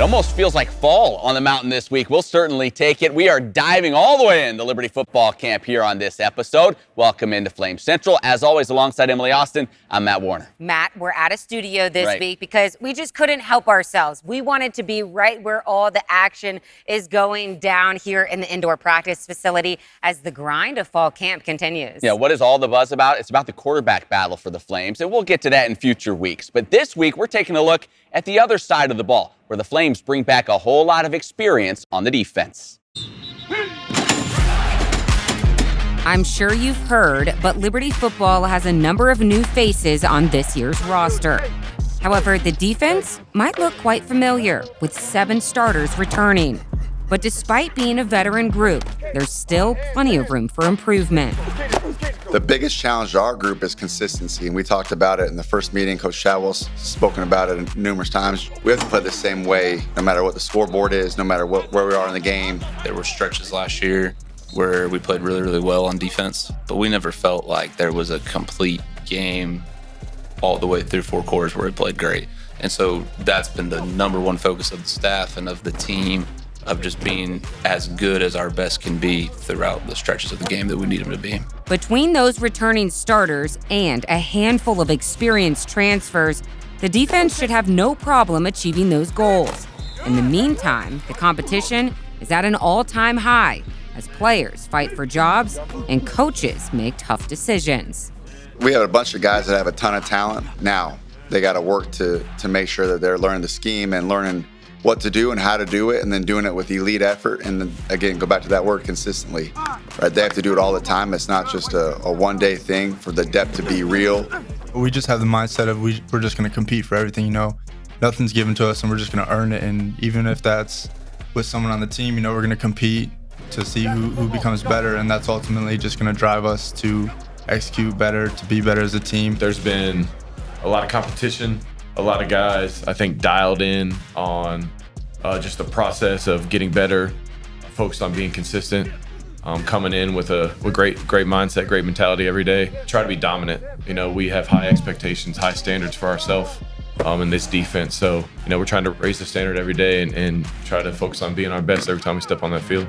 It almost feels like fall on the mountain this week. We'll certainly take it. We are diving all the way into Liberty football camp here on this episode. Welcome into Flame Central. As always, alongside Emily Austin, I'm Matt Warner. Matt, we're at a studio this week because we just couldn't help ourselves. We wanted to be right where all the action is going down here in the indoor practice facility as the grind of fall camp continues. Yeah, what is all the buzz about? It's about the quarterback battle for the Flames, and we'll get to that in future weeks. But this week, we're taking a look at the other side of the ball, where the Flames bring back a whole lot of experience on the defense. I'm sure you've heard, but Liberty football has a number of new faces on this year's roster. However, the defense might look quite familiar, with 7 starters returning. But despite being a veteran group, there's still plenty of room for improvement. The biggest challenge to our group is consistency, and we talked about it in the first meeting. Coach Shadwell's spoken about it numerous times. We have to play the same way, no matter what the scoreboard is, no matter where we are in the game. There were stretches last year where we played really, really well on defense, but we never felt like there was a complete game all the way through 4 quarters where we played great. And so that's been the number one focus of the staff and of the team, of just being as good as our best can be throughout the stretches of the game that we need them to be. Between those returning starters and a handful of experienced transfers, the defense should have no problem achieving those goals. In the meantime, the competition is at an all-time high as players fight for jobs and coaches make tough decisions. We have a bunch of guys that have a ton of talent. Now, they got to work to make sure that they're learning the scheme and learning what to do and how to do it, and then doing it with elite effort. And then again, go back to that word, consistently. Right? They have to do it all the time. It's not just a one-day thing for the depth to be real. We just have the mindset of we're just going to compete for everything. Nothing's given to us, and we're just going to earn it. And even if that's with someone on the team, we're going to compete to see who becomes better, and that's ultimately just going to drive us to execute better, to be better as a team. There's been a lot of competition. A lot of guys, I think, dialed in on just the process of getting better, focused on being consistent, coming in with a great mindset, great mentality every day. Try to be dominant. We have high expectations, high standards for ourselves in this defense. So, we're trying to raise the standard every day and try to focus on being our best every time we step on that field.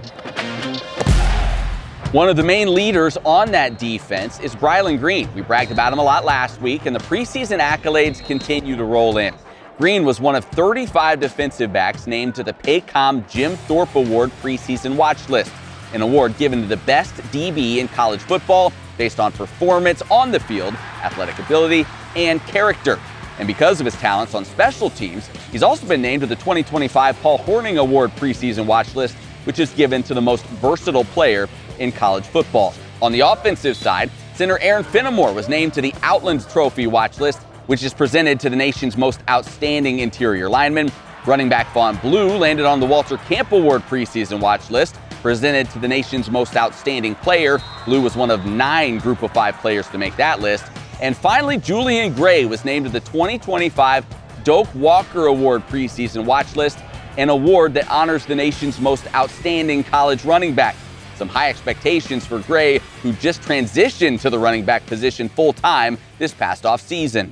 One of the main leaders on that defense is Brylan Green. We bragged about him a lot last week, and the preseason accolades continue to roll in. Green was one of 35 defensive backs named to the Paycom Jim Thorpe Award preseason watch list, an award given to the best DB in college football based on performance on the field, athletic ability, and character. And because of his talents on special teams, he's also been named to the 2025 Paul Hornung Award preseason watch list, which is given to the most versatile player in college football. On the offensive side, center Aaron Fenimore was named to the Outland Trophy watch list, which is presented to the nation's most outstanding interior lineman. Running back Vaughn Blue landed on the Walter Camp Award preseason watch list, presented to the nation's most outstanding player. Blue was one of 9 Group of 5 players to make that list. And finally, Julian Gray was named to the 2025 Doak Walker Award preseason watch list, an award that honors the nation's most outstanding college running back. Some high expectations for Gray, who just transitioned to the running back position full-time this past offseason.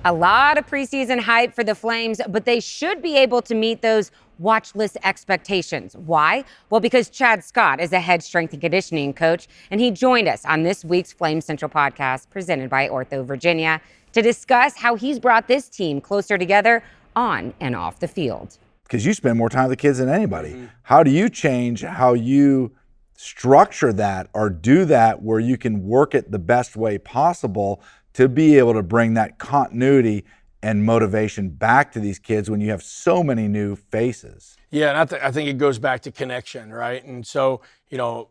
A lot of preseason hype for the Flames, but they should be able to meet those watch list expectations. Why? Well, because Chad Scott is a head strength and conditioning coach, and he joined us on this week's Flame Central podcast presented by Ortho Virginia to discuss how he's brought this team closer together on and off the field. Because you spend more time with the kids than anybody. Mm-hmm. How do you change how you structure that or do that where you can work it the best way possible to be able to bring that continuity and motivation back to these kids when you have so many new faces? Yeah, and I think it goes back to connection, right? And so,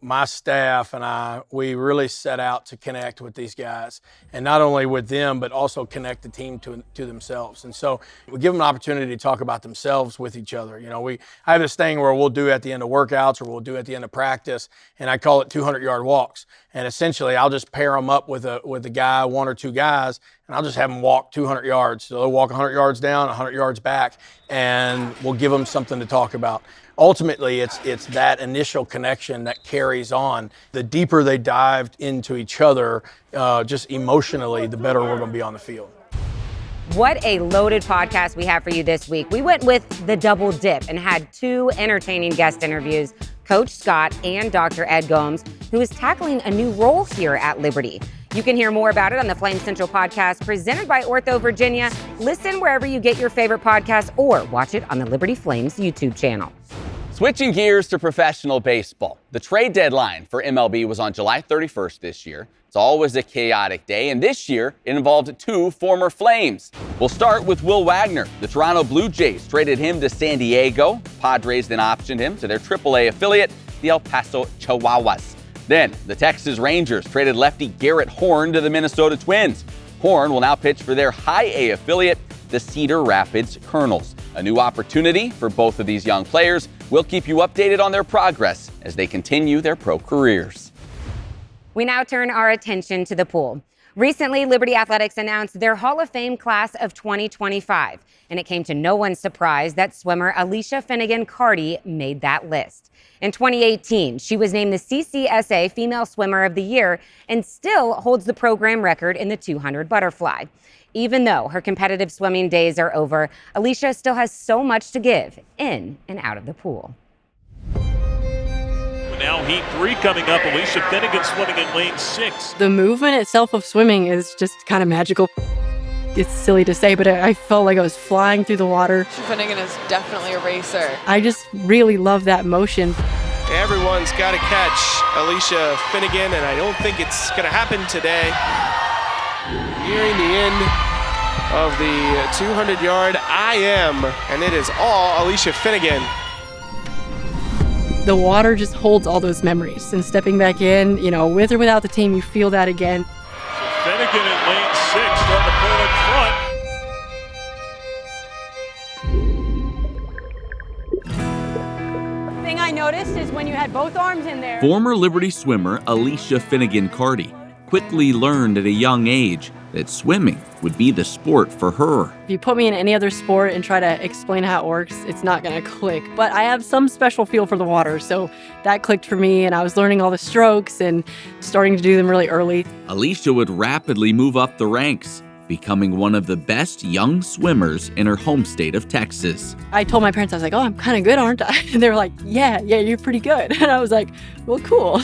my staff and we really set out to connect with these guys, and not only with them, but also connect the team to themselves. And so we give them an opportunity to talk about themselves with each other. I have this thing where we'll do at the end of workouts or we'll do at the end of practice, and I call it 200-yard walks. And essentially, I'll just pair them up with a guy, 1 or 2 guys, and I'll just have them walk 200 yards. So they'll walk 100 yards down, 100 yards back, and we'll give them something to talk about. Ultimately, it's that initial connection that carries on. The deeper they dived into each other, just emotionally, the better we're going to be on the field. What a loaded podcast we have for you this week. We went with the double dip and had two entertaining guest interviews, Coach Scott and Dr. Ed Gomes, who is tackling a new role here at Liberty. You can hear more about it on the Flame Central podcast presented by Ortho Virginia. Listen wherever you get your favorite podcasts or watch it on the Liberty Flames YouTube channel. Switching gears to professional baseball. The trade deadline for MLB was on July 31st this year. It's always a chaotic day, and this year it involved two former Flames. We'll start with Will Wagner. The Toronto Blue Jays traded him to San Diego. Padres then optioned him to their AAA affiliate, the El Paso Chihuahuas. Then the Texas Rangers traded lefty Garrett Horn to the Minnesota Twins. Horn will now pitch for their High A affiliate, the Cedar Rapids Colonels. A new opportunity for both of these young players. We'll keep you updated on their progress as they continue their pro careers. We now turn our attention to the pool. Recently, Liberty Athletics announced their Hall of Fame class of 2025, and it came to no one's surprise that swimmer Alicia Finnigan Cardie made that list. In 2018, she was named the CCSA Female Swimmer of the Year and still holds the program record in the 200 butterfly. Even though her competitive swimming days are over, Alicia still has so much to give in and out of the pool. Now heat 3 coming up. Alicia Finnigan swimming in lane 6. The movement itself of swimming is just kind of magical. It's silly to say, but I felt like I was flying through the water. Finnigan is definitely a racer. I just really love that motion. Everyone's got to catch Alicia Finnigan, and I don't think it's going to happen today. Nearing the end of the 200-yard IM, and it is all Alicia Finnigan. The water just holds all those memories. And stepping back in, with or without the team, you feel that again. Finnigan in lane 6, starting to pull The thing I noticed is when you had both arms in there. Former Liberty swimmer Alicia Finnigan Cardie quickly learned at a young age that swimming would be the sport for her. If you put me in any other sport and try to explain how it works, it's not going to click. But I have some special feel for the water, so that clicked for me, and I was learning all the strokes and starting to do them really early. Alicia would rapidly move up the ranks, becoming one of the best young swimmers in her home state of Texas. I told my parents, I was like, oh, I'm kind of good, aren't I? And they were like, yeah, you're pretty good. And I was like, well, cool.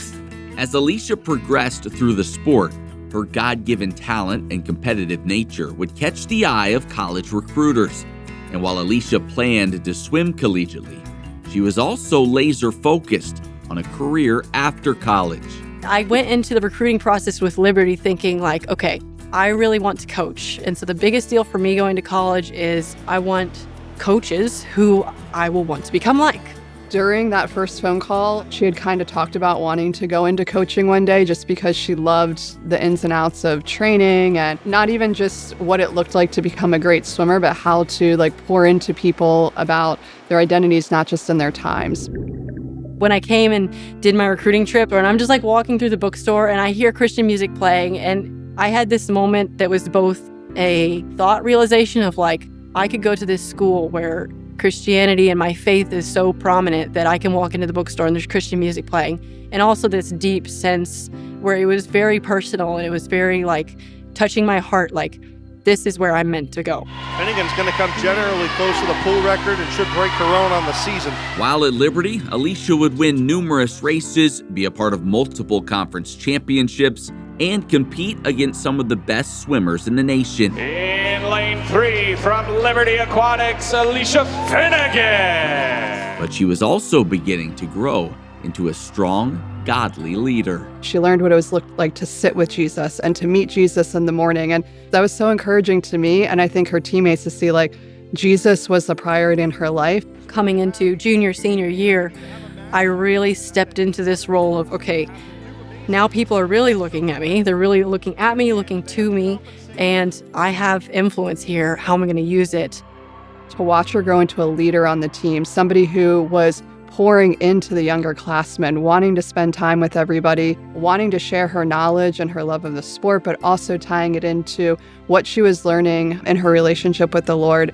As Alicia progressed through the sport, her God-given talent and competitive nature would catch the eye of college recruiters. And while Alicia planned to swim collegiately, she was also laser-focused on a career after college. I went into the recruiting process with Liberty thinking like, okay, I really want to coach. And so the biggest deal for me going to college is I want coaches who I will want to become like. During that first phone call, she had kind of talked about wanting to go into coaching one day just because she loved the ins and outs of training and not even just what it looked like to become a great swimmer, but how to pour into people about their identities, not just in their times. When I came and did my recruiting trip, and I'm just walking through the bookstore and I hear Christian music playing, and I had this moment that was both a thought realization of I could go to this school where Christianity and my faith is so prominent that I can walk into the bookstore and there's Christian music playing. And also this deep sense where it was very personal and it was very touching my heart, this is where I'm meant to go. Finnigan's going to come generally close to the pool record and should break her own on the season. While at Liberty, Alicia would win numerous races, be a part of multiple conference championships, and compete against some of the best swimmers in the nation. In lane 3 from Liberty Aquatics, Alicia Finnigan. But she was also beginning to grow into a strong, godly leader. She learned what it was looked like to sit with Jesus and to meet Jesus in the morning. And that was so encouraging to me. And I think her teammates to see Jesus was the priority in her life. Coming into junior, senior year, I really stepped into this role of, okay, now people are really looking at me. They're really looking at me, looking to me, and I have influence here. How am I going to use it? To watch her grow into a leader on the team, somebody who was pouring into the younger classmen, wanting to spend time with everybody, wanting to share her knowledge and her love of the sport, but also tying it into what she was learning in her relationship with the Lord.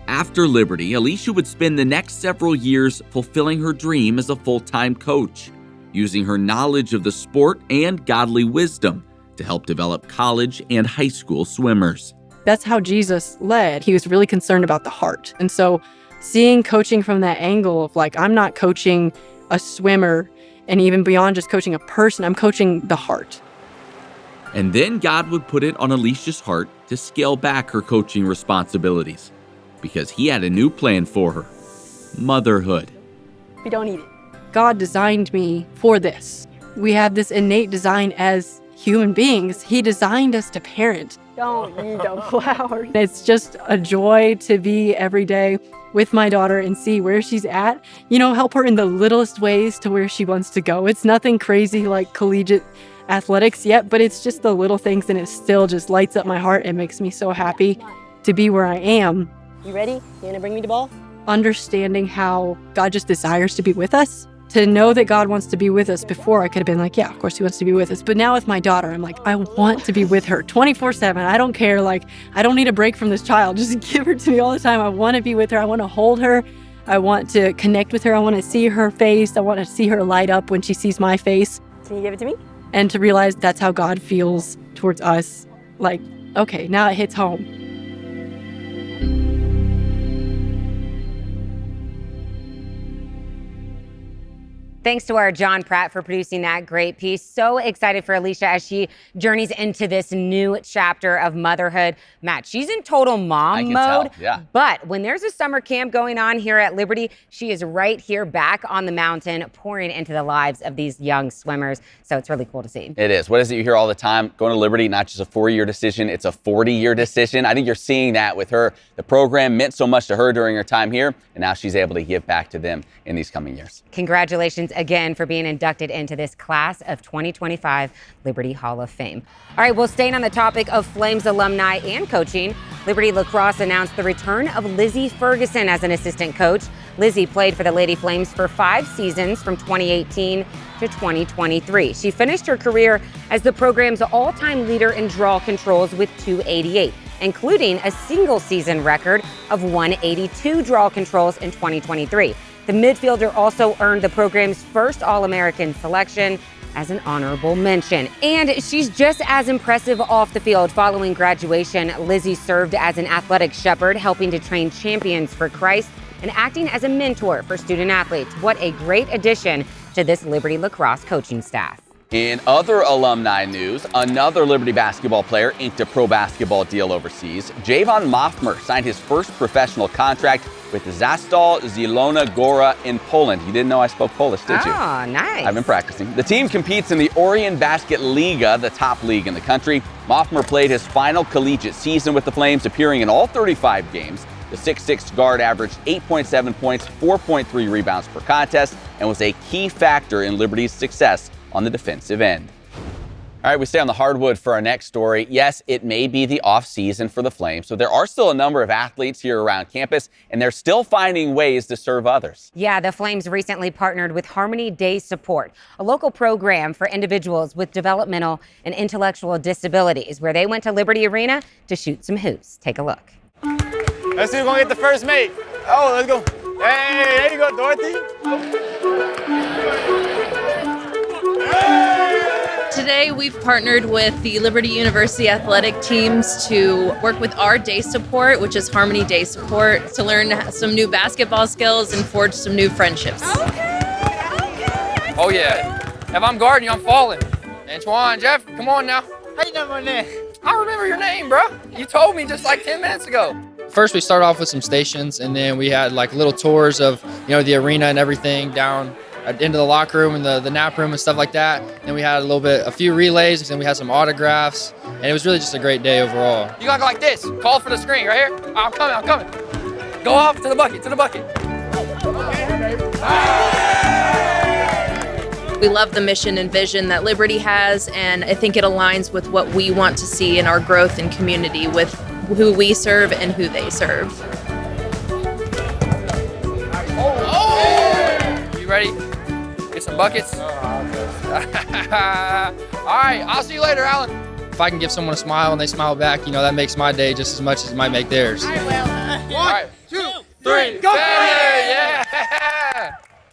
After Liberty, Alicia would spend the next several years fulfilling her dream as a full-time coach, using her knowledge of the sport and godly wisdom to help develop college and high school swimmers. That's how Jesus led. He was really concerned about the heart. And so seeing coaching from that angle of like, I'm not coaching a swimmer and even beyond just coaching a person, I'm coaching the heart. And then God would put it on Alicia's heart to scale back her coaching responsibilities because he had a new plan for her: motherhood. We don't eat it. God designed me for this. We have this innate design as human beings. He designed us to parent. Don't eat the flowers. It's just a joy to be every day with my daughter and see where she's at, help her in the littlest ways to where she wants to go. It's nothing crazy like collegiate athletics yet, but it's just the little things, and it still just lights up my heart and makes me so happy to be where I am. You ready? You gonna bring me the ball? Understanding how God just desires to be with us. To know that God wants to be with us. Before I could have been like, yeah, of course he wants to be with us. But now with my daughter, I'm like, I want to be with her 24/7. I don't care. Like, I don't need a break from this child. Just give her to me all the time. I want to be with her. I want to hold her. I want to connect with her. I want to see her face. I want to see her light up when she sees my face. Can you give it to me? And to realize that's how God feels towards us. Like, okay, now it hits home. Thanks to our John Pratt for producing that great piece. So excited for Alicia as she journeys into this new chapter of motherhood. Matt, she's in total mom mode. Yeah. But when there's a summer camp going on here at Liberty, she is right here back on the mountain, pouring into the lives of these young swimmers. So it's really cool to see. It is. What is it you hear all the time? Going to Liberty, not just a 4-year decision, it's a 40-year decision. I think you're seeing that with her. The program meant so much to her during her time here, and now she's able to give back to them in these coming years. Congratulations again for being inducted into this class of 2025 Liberty Hall of Fame. All right, well, staying on the topic of Flames alumni and coaching, Liberty Lacrosse announced the return of Lizzie Ferguson as an assistant coach. Lizzie played for the Lady Flames for 5 seasons from 2018 to 2023. She finished her career as the program's all-time leader in draw controls with 288, including a single season record of 182 draw controls in 2023. The midfielder also earned the program's first All-American selection as an honorable mention. And she's just as impressive off the field. Following graduation, Lizzie served as an athletic shepherd, helping to train champions for Christ and acting as a mentor for student athletes. What a great addition to this Liberty Lacrosse coaching staff. In other alumni news, another Liberty basketball player inked a pro basketball deal overseas. Javon Mofmer signed his first professional contract with Zastal Zielona Góra in Poland. You didn't know I spoke Polish, did you? Oh, nice. I've been practicing. The team competes in the Orion Basket Liga, the top league in the country. Mofmer played his final collegiate season with the Flames, appearing in all 35 games. The 6'6" guard averaged 8.7 points, 4.3 rebounds per contest, and was a key factor in Liberty's success on the defensive end. All right, we stay on the hardwood for our next story. Yes, it may be the off season for the Flames, so there are still a number of athletes here around campus, and they're still finding ways to serve others. Yeah, the Flames recently partnered with Harmony Day Support, a local program for individuals with developmental and intellectual disabilities, where they went to Liberty Arena to shoot some hoops. Take a look. Let's see who's gonna get the first mate. Oh, let's go. Hey, there you go, Dorothy. Today, we've partnered with the Liberty University athletic teams to work with our day support, which is Harmony Day Support, to learn some new basketball skills and forge some new friendships. Oh, yeah. If I'm guarding you, I'm falling. Antoine, Jeff, come on now. How you know my name? I remember your name, bro. You told me just like 10 minutes ago. First, we started off with some stations, and then we had like little tours of, the arena and everything down into the locker room and the nap room and stuff like that. Then we had a few relays, and then we had some autographs, and it was really just a great day overall. You gotta go like this. Call for the screen right here. I'm coming. Go off to the bucket, We love the mission and vision that Liberty has, and I think it aligns with what we want to see in our growth and community with who we serve and who they serve. You ready? Get some buckets? All right, I'll see you later, Alan. If I can give someone a smile and they smile back, that makes my day just as much as it might make theirs. All right, 1, 2, 3, go! Yeah!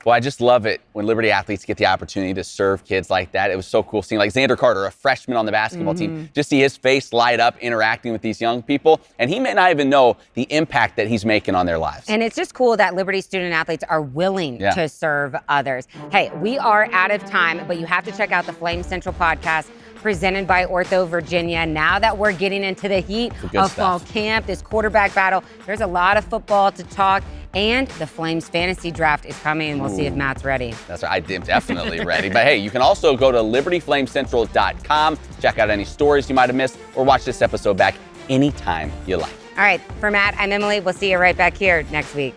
Well, I just love it when Liberty athletes get the opportunity to serve kids like that. It was so cool seeing like Xander Carter, a freshman on the basketball team, just see his face light up interacting with these young people. And he may not even know the impact that he's making on their lives. And it's just cool that Liberty student athletes are willing to serve others. Hey, we are out of time, but you have to check out the Flame Central podcast presented by Ortho Virginia. Now that we're getting into the heat of fall camp, this quarterback battle, there's a lot of football to talk. And the Flames fantasy draft is coming, and we'll see if Matt's ready. That's right. I'm definitely ready. But hey, you can also go to libertyflamecentral.com, check out any stories you might have missed, or watch this episode back anytime you like. All right, for Matt, I'm Emily. We'll see you right back here next week.